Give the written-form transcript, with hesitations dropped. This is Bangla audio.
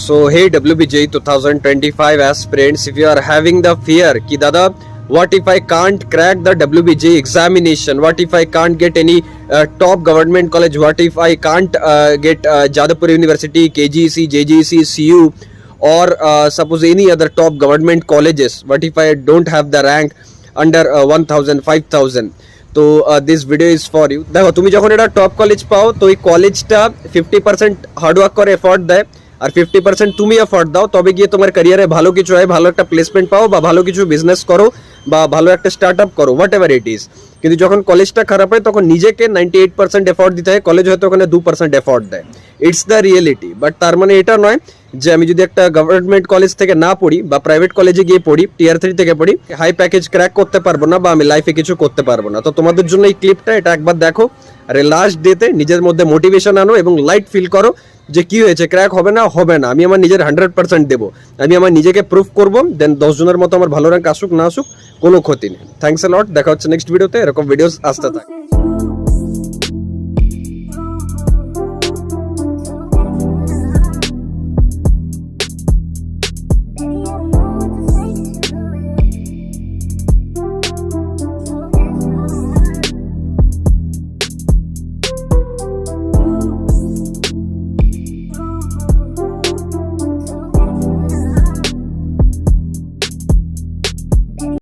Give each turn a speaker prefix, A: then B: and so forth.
A: So hey WBJ 2025 aspirants, if you are having the fear ki dada what if I can't crack the WBJ examination, what if I can't get any top government college, what if I can't get Jadavpur University, KGC, JGC, CU or suppose any other top government colleges, what if I don't have the rank under 1000 5000, তো this video is for you. দেখো তুমি যখন এটা টপ কলেজ পাও তো এই কলেজটা 50% হার্ডওয়ার্ক করে এফোর্ট দেয় আর 50% তুমি এফোর্ট দাও, তবে গিয়ে তোমার ক্যারিয়ারে ভালো কিছু হয়, ভালো একটা প্লেসমেন্ট পাও বা ভালো কিছু বিজনেস করো বা ভালো একটা স্টার্ট আপ করো, হোয়াট এভার ইট ইজ। কিন্তু যখন কলেজটা খারাপ হয় তখন নিজেকে 98% এফোর্ট দিতে হয়, কলেজ হয়তো ওখানে 2% এফোর্ট দেয়। It's the reality. বাট তার মানে এটা নয় যে আমি যদি একটা গভর্নমেন্ট কলেজ থেকে না পড়ি বা প্রাইভেট কলেজে গিয়ে পড়ি, টিয়ার 3 থেকে পড়ি, হাই প্যাকেজ ক্র্যাক করতে পারবো না বা আমি লাইফে কিছু করতে পারবো না। তো তোমাদের জন্য এই ক্লিপটা, এটা একবার দেখো, আরে লাস্ট ডেতে নিজের মধ্যে মোটিভেশন আনো এবং লাইট ফিল করো যে কি হয়েছে, ক্র্যাক হবে না, হবে না, আমি আমার নিজের 100% দেবো, আমি আমার নিজেকে প্রুফ করবো, দেন 10 জনের মতো আমার ভালো র্যাঙ্ক আসুক না আসুক কোনো ক্ষতি নেই। থ্যাংকস আ লট, দেখা হচ্ছে নেক্সট ভিডিওতে, এরকম ভিডিওস আসতে থাকে।